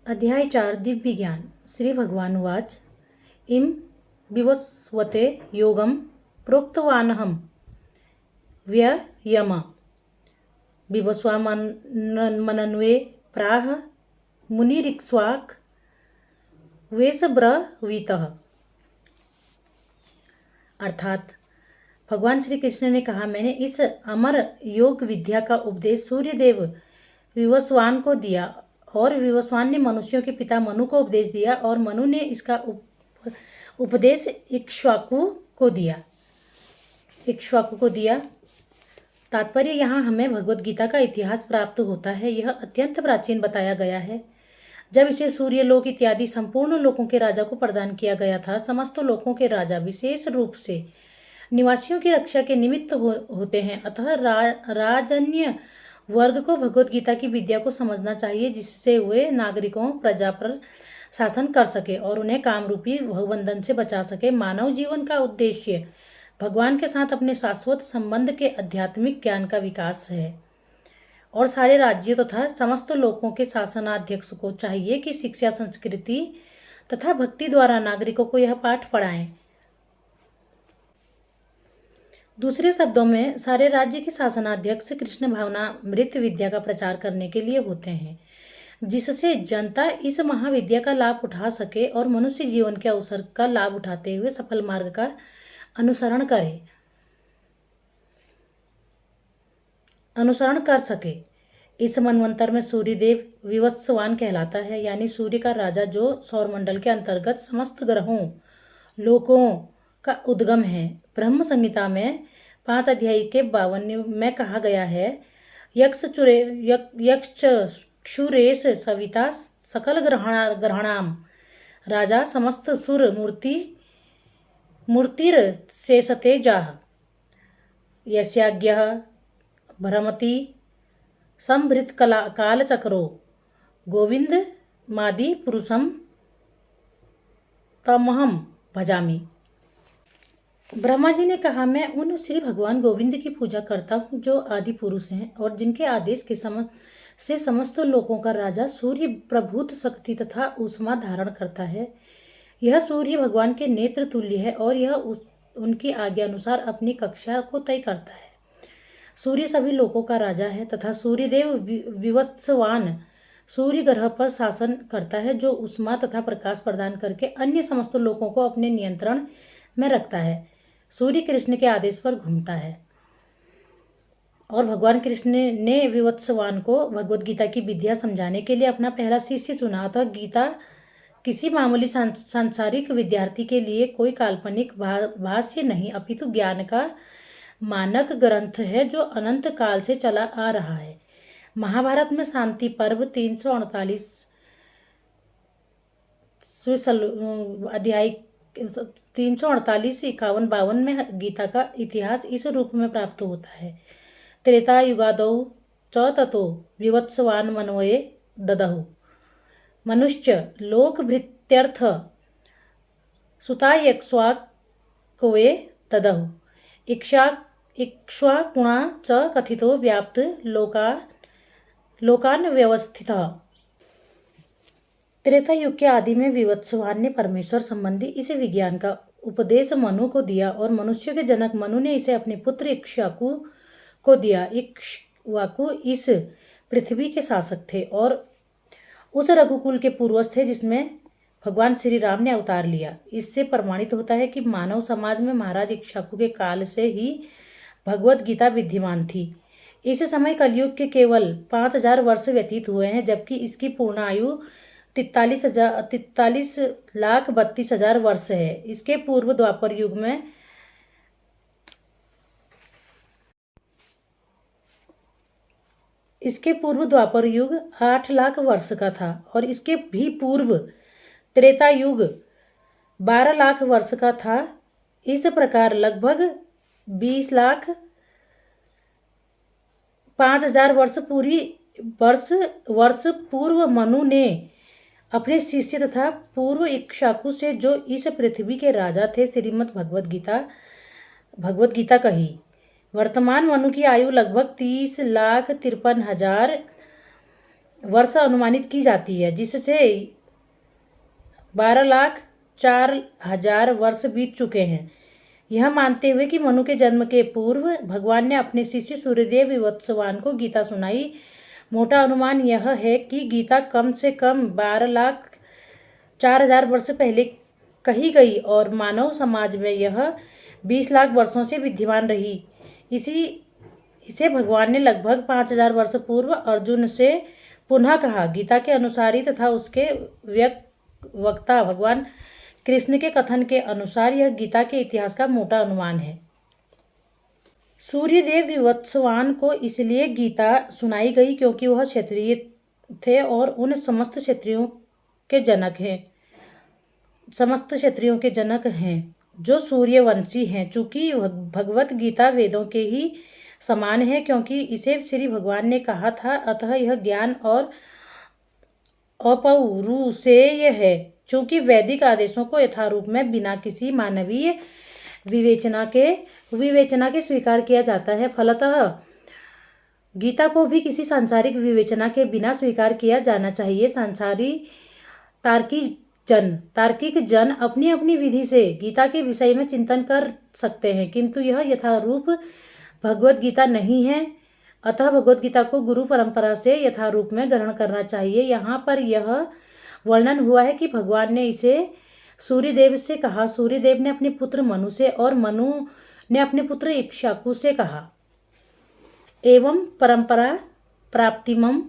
अध्याय 4 दिव्य ज्ञान। श्री भगवान उवाच इम विवस्वते योगम प्रोक्तवानहम व्ययम विवस्वामनन्वे प्राह मुनिरिक्ष्वाक वेशब्रवीतः। अर्थात भगवान श्री कृष्ण ने कहा, मैंने इस अमर योग विद्या का उपदेश सूर्यदेव विवस्वान को दिया और विवस्वान ने मनुष्यों के पिता मनु को उपदेश दिया और मनु ने इसका उपदेश इक्ष्वाकु को दिया। तात्पर्य यहाँ हमें भगवत गीता का इतिहास प्राप्त होता है। यह अत्यंत प्राचीन बताया गया है। जब इसे सूर्यलोक इत्यादि संपूर्ण लोकों के राजा को प्रदान किया गया था। समस्त लोकों के राजा विशेष रूप से निवासियों की रक्षा के निमित्त होते हैं। अतः राजन्य वर्ग को भगवत गीता की विद्या को समझना चाहिए, जिससे वे नागरिकों प्रजा पर शासन कर सके और उन्हें कामरूपी भवबंधन से बचा सके। मानव जीवन का उद्देश्य भगवान के साथ अपने शाश्वत संबंध के आध्यात्मिक ज्ञान का विकास है और सारे राज्यों तथा समस्त लोकों के शासनाध्यक्ष को चाहिए कि शिक्षा, संस्कृति तथा भक्ति द्वारा नागरिकों को यह पाठ पढ़ाएं। दूसरे शब्दों में, सारे राज्य के शासनाध्यक्ष कृष्ण भावनामृत विद्या का प्रचार करने के लिए होते हैं, जिससे जनता इस महाविद्या का लाभ उठा सके और मनुष्य जीवन के अवसर का लाभ उठाते हुए सफल मार्ग का अनुसरण कर सके। इस मनवंतर में सूर्यदेव विवस्वान कहलाता है, यानी सूर्य का राजा, जो सौरमंडल के अंतर्गत समस्त ग्रहों लोकों का उद्गम है। ब्रह्म संहिता में 5 अध्याय के 52 में कहा गया है, यक्ष क्षुरेश सविता सकल ग्रहणाम राजा समस्त सुर मूर्तिर शेषते जाह यस्याज्ञः भ्रमति संभृत कालचक्रो गोविंद मादि पुरुषम तमहम भजामि। ब्रह्मा जी ने कहा, मैं उन श्री भगवान गोविंद की पूजा करता हूँ जो आदि पुरुष हैं और जिनके आदेश के से समस्त लोकों का राजा सूर्य प्रभूत शक्ति तथा ऊष्मा धारण करता है। यह सूर्य भगवान के नेत्र तुल्य है और यह उनकी आज्ञा अनुसार अपनी कक्षा को तय करता है। सूर्य सभी लोकों का राजा है तथा सूर्यदेव विवस्वान सूर्य ग्रह पर शासन करता है, जो ऊष्मा तथा प्रकाश प्रदान करके अन्य समस्त लोकों को अपने नियंत्रण में रखता है। सूर्य कृष्ण के आदेश पर घूमता है और भगवान कृष्ण ने विवस्वान को भगवत गीता की विद्या समझाने के लिए अपना पहला शिष्य चुना। अतः गीता किसी मामूली सांसारिक विद्यार्थी के लिए कोई काल्पनिक भाष्य नहीं, अपितु ज्ञान का मानक ग्रंथ है जो अनंत काल से चला आ रहा है। महाभारत में शांति पर्व 348 अध्याय 348, 51-52 में गीता का इतिहास इस रूप में प्राप्त होता है। त्रेता युगादौ च ततो विवत्सवान मनवये ददहु मनुष्य लोकभृत्यर्थ सुतायक्ष्वाकवे ददहु इक्ष्वाकुणा च कथितो व्याप्त लोकान व्यवस्थितः। त्रेता युग के आदि में विवत्सवान ने परमेश्वर संबंधी इस विज्ञान का उपदेश मनु को दिया और मनुष्यों के जनक मनु ने इसे अपने पुत्र इक्ष्वाकु को दिया। इक्ष्वाकु इस पृथ्वी के शासक थे और उस रघुकुल के पूर्वज थे जिसमें भगवान श्री राम ने अवतार लिया। इससे प्रमाणित होता है कि मानव समाज में महाराज इक्ष्वाकु के काल से ही भगवत गीता विद्यमान थी। इस समय कलयुग के केवल 5000 वर्ष व्यतीत हुए हैं, जबकि इसकी पूर्ण आयु 43,32,000 वर्ष है। इसके पूर्व द्वापर युग 8 लाख वर्ष का था और इसके भी पूर्व त्रेता युग 12 लाख वर्ष का था। इस प्रकार लगभग 20,05,000 वर्ष पूर्व मनु ने अपने शिष्य तथा पूर्व इक्ष्वाकु से, जो इस पृथ्वी के राजा थे, श्रीमद् भगवत गीता कही। वर्तमान मनु की आयु लगभग 30,53,000 वर्ष अनुमानित की जाती है, जिससे 12,04,000 वर्ष बीत चुके हैं। यह मानते हुए कि मनु के जन्म के पूर्व भगवान ने अपने शिष्य सूर्यदेव विवत्सवान को गीता सुनाई, मोटा अनुमान यह है कि गीता कम से कम 12,04,000 वर्ष पहले कही गई और मानव समाज में यह 20 लाख वर्षों से विद्यमान रही। इसे भगवान ने लगभग 5,000 वर्ष पूर्व अर्जुन से पुनः कहा। गीता के अनुसारी तथा उसके वक्ता भगवान कृष्ण के कथन के अनुसार यह गीता के इतिहास का मोटा अनुमान है। सूर्यदेव विवत्सवान को इसलिए गीता सुनाई गई क्योंकि वह क्षत्रिय थे और उन समस्त क्षत्रियों के जनक हैं जो सूर्यवंशी हैं। चूंकि भगवत गीता वेदों के ही समान है क्योंकि इसे श्री भगवान ने कहा था, अतः यह ज्ञान और अपौरुषेय है। चूंकि वैदिक आदेशों को यथारूप में बिना किसी मानवीय विवेचना के स्वीकार किया जाता है, फलतः गीता को भी किसी सांसारिक विवेचना के बिना स्वीकार किया जाना चाहिए। सांसारी तार्किक जन अपनी अपनी विधि से गीता के विषय में चिंतन कर सकते हैं, किंतु यह यथारूप भगवत गीता नहीं है, अतः भगवत गीता को गुरु परंपरा से यथारूप में ग्रहण करना चाहिए। यहाँ पर यह वर्णन हुआ है कि भगवान ने इसे सूर्यदेव से कहा, सूर्यदेव ने अपने पुत्र मनु से और मनु ने अपने पुत्र इक्ष्वाकु से कहा। एवं परंपरा प्राप्तिमं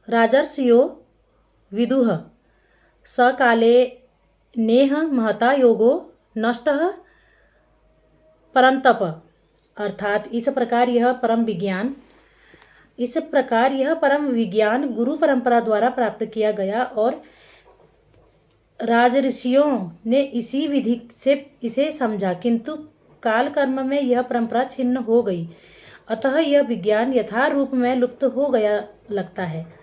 राजर्षयो विदुः सकाले नेह महता योगो नष्टः परंतप। अर्थात इस प्रकार यह परम विज्ञान गुरु परंपरा द्वारा प्राप्त किया गया और राजऋषियों ने इसी विधि से इसे समझा, किंतु काल कर्म में यह परंपरा छिन्न हो गई, अतः यह विज्ञान यथारूप में लुप्त हो गया लगता है।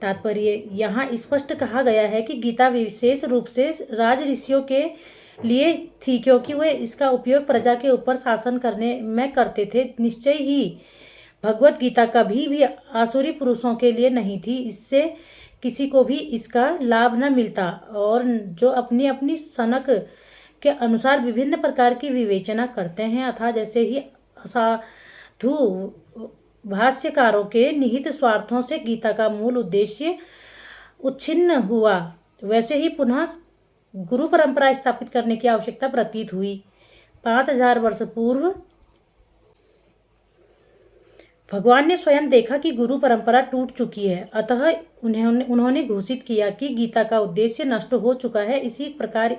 तात्पर्य यहाँ स्पष्ट कहा गया है कि गीता विशेष रूप से राजऋषियों के लिए थी क्योंकि वे इसका उपयोग प्रजा के ऊपर शासन करने में करते थे। निश्चय ही भगवत गीता कभी भी आसुरी पुरुषों के लिए नहीं थी, इससे किसी को भी इसका लाभ न मिलता और जो अपनी अपनी सनक के अनुसार विभिन्न प्रकार की विवेचना करते हैं, अथवा जैसे ही असाधु भाष्यकारों के निहित स्वार्थों से गीता का मूल उद्देश्य उच्छिन्न हुआ, वैसे ही पुनः गुरु परंपरा स्थापित करने की आवश्यकता प्रतीत हुई। 5,000 वर्ष पूर्व भगवान ने स्वयं देखा कि गुरु परंपरा टूट चुकी है, अतः उन्होंने घोषित किया कि गीता का उद्देश्य नष्ट हो चुका है। इसी प्रकार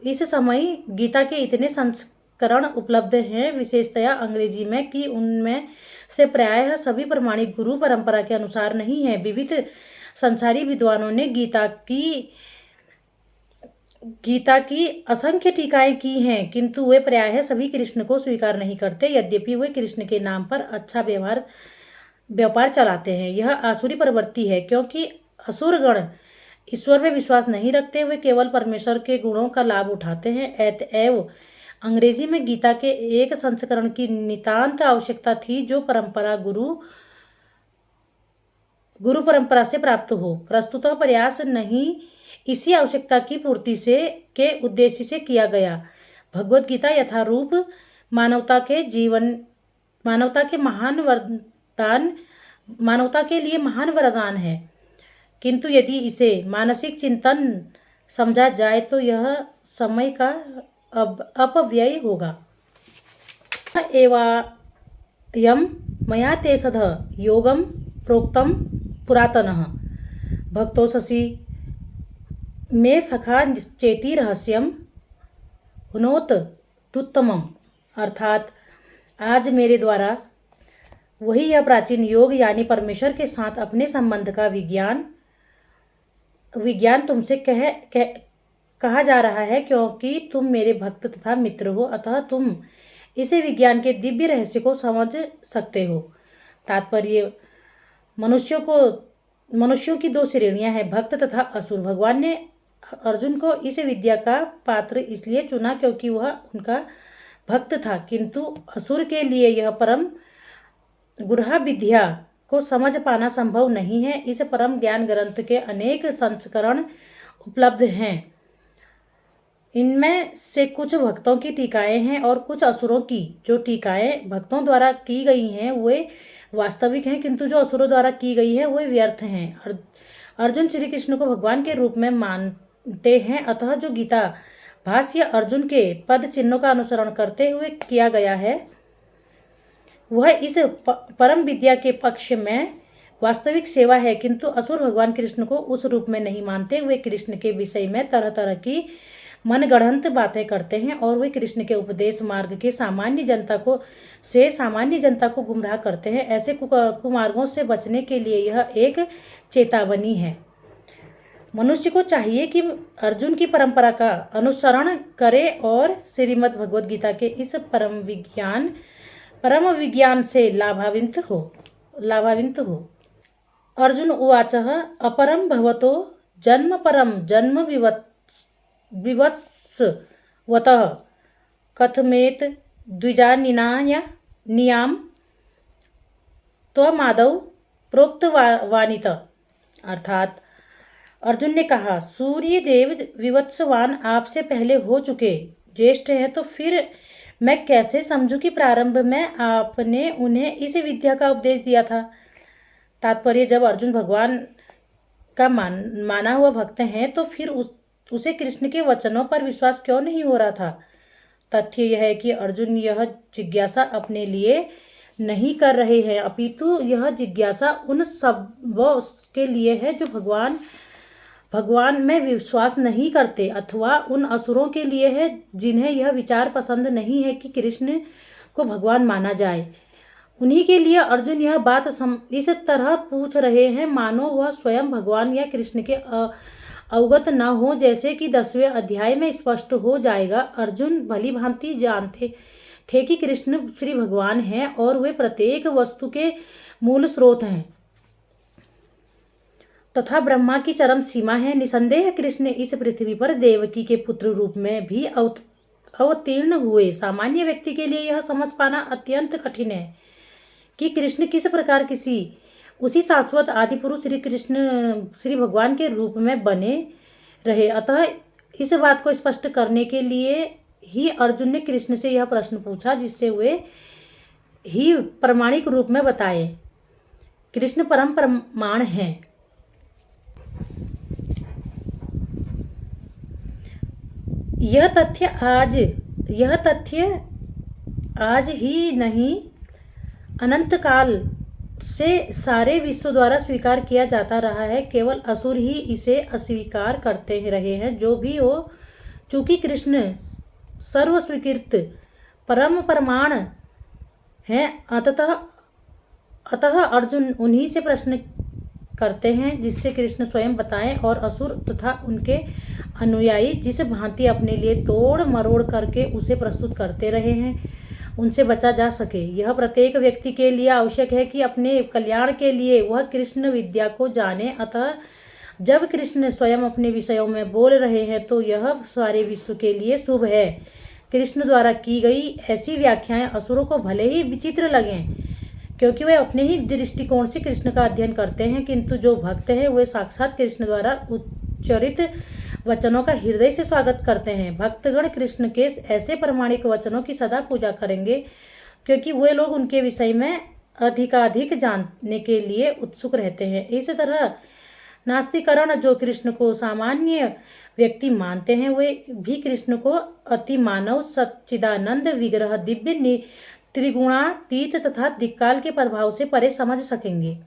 इस समय गीता के इतने संस्करण उपलब्ध हैं, विशेषतया अंग्रेजी में, कि उनमें से प्रायः सभी प्रमाणिक गुरु परंपरा के अनुसार नहीं है। विविध संसारी विद्वानों ने गीता की असंख्य टीकाएं की हैं, किंतु वे प्रायः सभी कृष्ण को स्वीकार नहीं करते, यद्यपि वे कृष्ण के नाम पर अच्छा व्यापार चलाते हैं। यह आसुरी प्रवृत्ति है क्योंकि असुरगण ईश्वर में विश्वास नहीं रखते, वे केवल परमेश्वर के गुणों का लाभ उठाते हैं। अतएव अंग्रेजी में गीता के एक संस्करण की नितांत आवश्यकता थी जो गुरु परंपरा से प्राप्त हो। प्रस्तुतः प्रयास नहीं इसी आवश्यकता की पूर्ति के उद्देश्य से किया गया। भगवत गीता यथारूप मानवता के लिए महान वरदान है, किंतु यदि इसे मानसिक चिंतन समझा जाए तो यह समय का अपव्यय होगा। एवं मया ते सद योगम प्रोक्तम पुरातनः भक्तोऽसि मे सखा चेति रहस्यम हुनोत तुत्तमम्। अर्थात आज मेरे द्वारा वही यह प्राचीन योग यानी परमेश्वर के साथ अपने संबंध का विज्ञान तुमसे कहा जा रहा है, क्योंकि तुम मेरे भक्त तथा मित्र हो, अतः तुम इसे विज्ञान के दिव्य रहस्य को समझ सकते हो। तात्पर्य मनुष्यों की 2 श्रेणियां हैं, भक्त तथा असुर। भगवान ने अर्जुन को इस विद्या का पात्र इसलिए चुना क्योंकि वह उनका भक्त था, किंतु असुर के लिए यह परम गुरहा विद्या को समझ पाना संभव नहीं है। इस परम ज्ञान ग्रंथ के अनेक संस्करण उपलब्ध हैं। इनमें से कुछ भक्तों की टीकाएं हैं और कुछ असुरों की। जो टीकाएं भक्तों द्वारा की गई हैं वे वास्तविक हैं, किंतु जो असुरों द्वारा की गई हैं वे व्यर्थ हैं। अर्जुन श्री कृष्ण को भगवान के रूप में मानते हैं, अतः जो गीता भाष्य अर्जुन के पद चिन्हों का अनुसरण करते हुए किया गया है वह इस परम विद्या के पक्ष में वास्तविक सेवा है, किंतु असुर भगवान कृष्ण को उस रूप में नहीं मानते। वे कृष्ण के विषय में तरह तरह की मनगढ़ंत बातें करते हैं और वे कृष्ण के उपदेश मार्ग के सामान्य जनता को गुमराह करते हैं। ऐसे कुमार्गों से बचने के लिए यह एक चेतावनी है। मनुष्य को चाहिए कि अर्जुन की परंपरा का अनुसरण करे और श्रीमद् भगवद गीता के इस परम विज्ञान से लाभान्वित हो। अर्जुन उवाचः अपरं भवतो जन्म परम जन्म विवत्सवतः कथमेत द्विजानियां त्वमादौ प्रोक्तवानित। अर्थात अर्जुन ने कहा, सूर्य देव विवत्सवान आपसे पहले हो चुके ज्येष्ठ हैं, तो फिर मैं कैसे समझूं कि प्रारंभ में आपने उन्हें इस विद्या का उपदेश दिया था। तात्पर्य, जब अर्जुन भगवान का माना हुआ भक्त हैं तो फिर उसे कृष्ण के वचनों पर विश्वास क्यों नहीं हो रहा था। तथ्य यह है कि अर्जुन यह जिज्ञासा अपने लिए नहीं कर रहे हैं, अपितु यह जिज्ञासा उन सबों के लिए है जो भगवान में विश्वास नहीं करते, अथवा उन असुरों के लिए है जिन्हें यह विचार पसंद नहीं है कि कृष्ण को भगवान माना जाए। उन्हीं के लिए अर्जुन यह बात इस तरह पूछ रहे हैं मानो वह स्वयं भगवान या कृष्ण के अवगत न हो, जैसे कि 10वें अध्याय में स्पष्ट हो जाएगा। अर्जुन भली भांति जानते थे कि कृष्ण श्री भगवान हैं और वे प्रत्येक वस्तु के मूल स्रोत हैं तथा ब्रह्मा की चरम सीमा है। निसंदेह कृष्ण इस पृथ्वी पर देवकी के पुत्र रूप में भी अवतीर्ण हुए। सामान्य व्यक्ति के लिए यह समझ पाना अत्यंत कठिन है कि कृष्ण किस प्रकार उसी शाश्वत आदि पुरुष श्री भगवान के रूप में बने रहे। अतः इस बात को स्पष्ट करने के लिए ही अर्जुन ने कृष्ण से यह प्रश्न पूछा, जिससे वे ही प्रामाणिक रूप में बताए। कृष्ण परम प्रमाण हैं। यह तथ्य आज ही नहीं अनंत काल से सारे विश्व द्वारा स्वीकार किया जाता रहा है। केवल असुर ही इसे अस्वीकार करते रहे हैं। जो भी हो, चूंकि कृष्ण सर्वस्वीकृत परम प्रमाण हैं, अतः अर्जुन उन्हीं से प्रश्न करते हैं जिससे कृष्ण स्वयं बताएं और असुर तथा उनके अनुयायी जिस भांति अपने लिए तोड़ मरोड़ करके उसे प्रस्तुत करते रहे हैं उनसे बचा जा सके। यह प्रत्येक व्यक्ति के लिए आवश्यक है कि अपने कल्याण के लिए वह कृष्ण विद्या को जाने। अतः जब कृष्ण स्वयं अपने विषयों में बोल रहे हैं तो यह सारे विश्व के लिए शुभ है। कृष्ण द्वारा की गई ऐसी व्याख्याएं असुरों को भले ही विचित्र लगें, क्योंकि वे अपने ही दृष्टिकोण से कृष्ण का अध्ययन करते हैं, किंतु जो भक्त हैं वे साक्षात कृष्ण द्वारा उच्चरित वचनों का हृदय से स्वागत करते हैं। भक्तगण कृष्ण के ऐसे प्रामाणिक वचनों की सदा पूजा करेंगे, क्योंकि वे लोग उनके विषय में अधिकाधिक जानने के लिए उत्सुक रहते हैं। इस तरह नास्तिकरण जो कृष्ण को सामान्य व्यक्ति मानते हैं, वे भी कृष्ण को अति मानव सच्चिदानंद विग्रह दिव्य त्रिगुणातीत तथा दिक्काल के प्रभाव से परे समझ सकेंगे।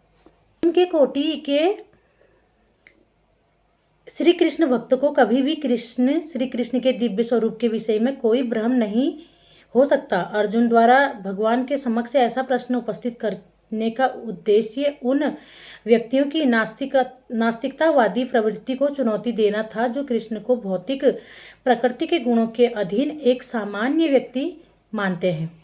उनके कोटि के श्री कृष्ण भक्त को कभी भी श्री कृष्ण के दिव्य स्वरूप के विषय में कोई भ्रम नहीं हो सकता। अर्जुन द्वारा भगवान के समक्ष ऐसा प्रश्न उपस्थित करने का उद्देश्य उन व्यक्तियों की नास्तिकतावादी प्रवृत्ति को चुनौती देना था जो कृष्ण को भौतिक प्रकृति के गुणों के अधीन एक सामान्य व्यक्ति मानते हैं।